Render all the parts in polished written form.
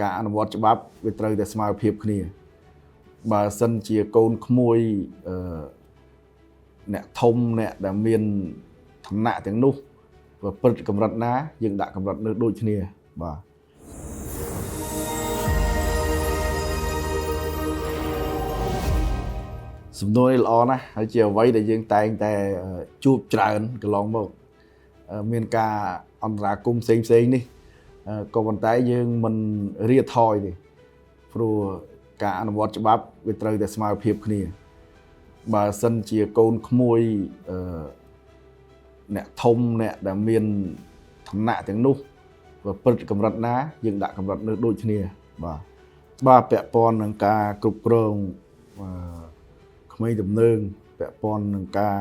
ការអនុវត្តច្បាប់វាត្រូវតែស្មើភាពគ្នាបើសិនជាកូនក្មួយអ្នកធំអ្នកដែលមានឋានៈទាំងនោះប្រព្រឹត្តកម្រិតណាយើងដាក់កម្រិតនោះដូចគ្នាបាទសំណួរនេះល្អណាស់ហើយជាអ្វីដែលយើងតែងតែជួបច្រើនកន្លងមកមានការអន្តរាគមន៍ផ្សេងនេះក៏ប៉ុន្តែយើងមិនរៀថយទេព្រោះការអនុវត្តច្បាប់វាត្រូវតែស្មើភាពគ្នាបើសិនជាកូនក្មួយអ្នកធំអ្នកដែលមានឋានៈទាំងនោះប្រព្រឹត្តកម្រិតណាយើងដាក់កម្រិតនោះដូចគ្នាបាទពាក់ព័ន្ធនឹងការគ្រប់គ្រងក្មេងទំនើងពាក់ព័ន្ធនឹងការ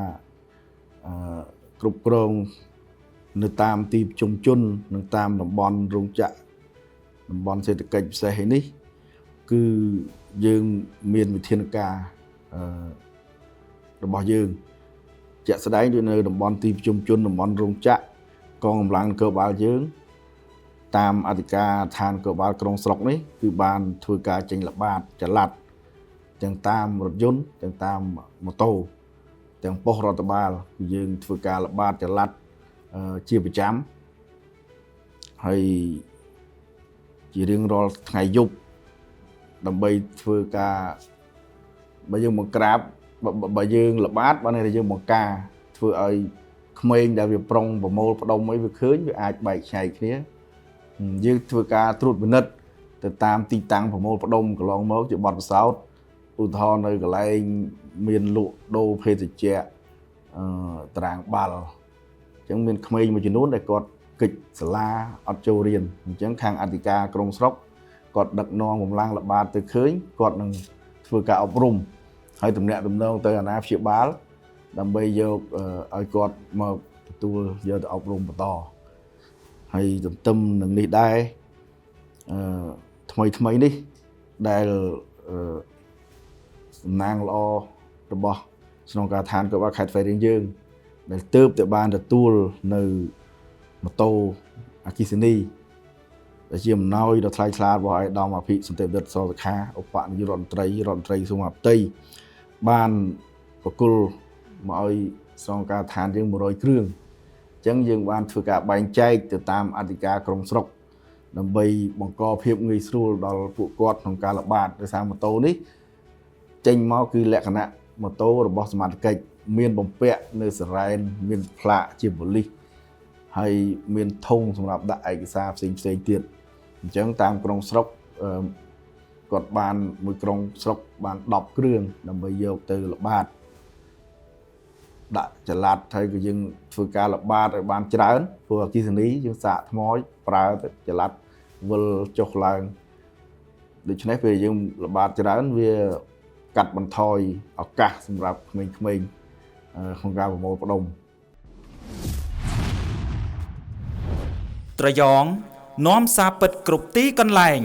គ្រប់គ្រងនៅតាមទីប្រជុំជននិងតាមតំបន់រោងចក្រតំបន់សេដ្ឋកិច្ចពិសេសនេះគឺយើងមានវិធានការរបស់យើងជាក់ស្ដែងដូចនៅតំបន់ទីប្រជុំជនតំបន់រោងចក្រកងកម្លាំងនគរបាលយើងតាមអធិការឋាននគរបាលក្រុងស្រុកនេះគឺបានធ្វើការចេញល្បាតចល័តទាំងតាមរថយន្តទាំងតាមម៉ូតូទាំងប៉ុស្តិ៍រដ្ឋបាលគឺយើងធ្វើការល្បាតចល័តជាប្រចាំហើយជារៀងរាល់ថ្ងៃយប់ដើម្បីធ្វើការបើយើងបង្ក្រាបបើយើងល្បាតបើនេះយើងបង្ការធ្វើឲ្យក្មេងដែលវាប្រុងប្រមូលផ្ដុំអីវាឃើញវាអាចបែកខ្ញែកគ្នាយើងធ្វើការត្រួតពិនិត្យទៅតាមទីតាំងប្រមូលផ្ដុំកន្លងមកជាបទពិសោធន៍ឧទាហរណ៍នៅកន្លែងមានលក់ដូរភេសជ្ជៈតារាងបាល់អញ្ចឹងមានក្មេងមួយចំនួនដែលគាត់កិច្ចសាលាអត់ចូលរៀនអញ្ចឹងខាងអធិការក្រុងស្រុកគាត់ដឹកនាំកម្លាំងល្បាតទៅឃើញគាត់នឹងធ្វើការអប់រំហើយទំនាក់ទំនងទៅអាណាព្យាបាលដើម្បីយកឲ្យគាត់មកទទួលយកទៅអប់រំបន្តហើយទន្ទឹមនឹងនេះដែរថ្មីនេះដែលសំណាងល្អរបស់ស្នងការដ្ឋាននគរបាលខេត្តស្វាយរៀងយើងដែលទើបតែបានទទួលនៅម៉ូតូអគ្គិសនីដែលជាអំណោយដ៏ថ្លៃថ្លារបស់ឯកឧត្តមអភិសន្តិបណ្ឌិត ស សុខាឧបនាយករដ្ឋមន្ត្រីក្រសួងមហាផ្ទៃបានប្រគល់មកឲ្យស្នងការដ្ឋានយើង100គ្រឿងអញ្ចឹងយើងបានធ្វើការបែងចែកទៅតាមអធិការក្រុងស្រុកដើម្បីបង្កភាពងាយស្រួលដល់ពួកគាត់ក្នុងការល្បាតដោយសារម៉ូតូនេះចេញមកគឺលក្ខណៈម៉ូតូរបស់សមត្ថកិច្ចមានបំពាក់នៅសរ៉ែនមានផ្លាកជាប៉ូលីសហើយមានធុងសម្រាប់ដាក់ឯកសារផ្សេងទៀតអញ្ចឹងតាមក្រុងស្រុកគាត់បានមួយក្រុងស្រុកបាន10គ្រឿងដើម្បីយកទៅល្បាតដាក់ចល័តហើយក៏យើងធ្វើការល្បាតឲ្យបានច្រើនព្រោះអគ្គិសនីយើងសាកថ្មប្រើទៅចល័តវិលចុះឡើងដូច្នេះពេលយើងល្បាតច្រើនវាកាត់បន្ថយឱកាសសម្រាប់ក្មេងៗក្នុងការប្រមូលផ្ដុំត្រយងនាំសារពិតគ្រប់ទីកន្លែង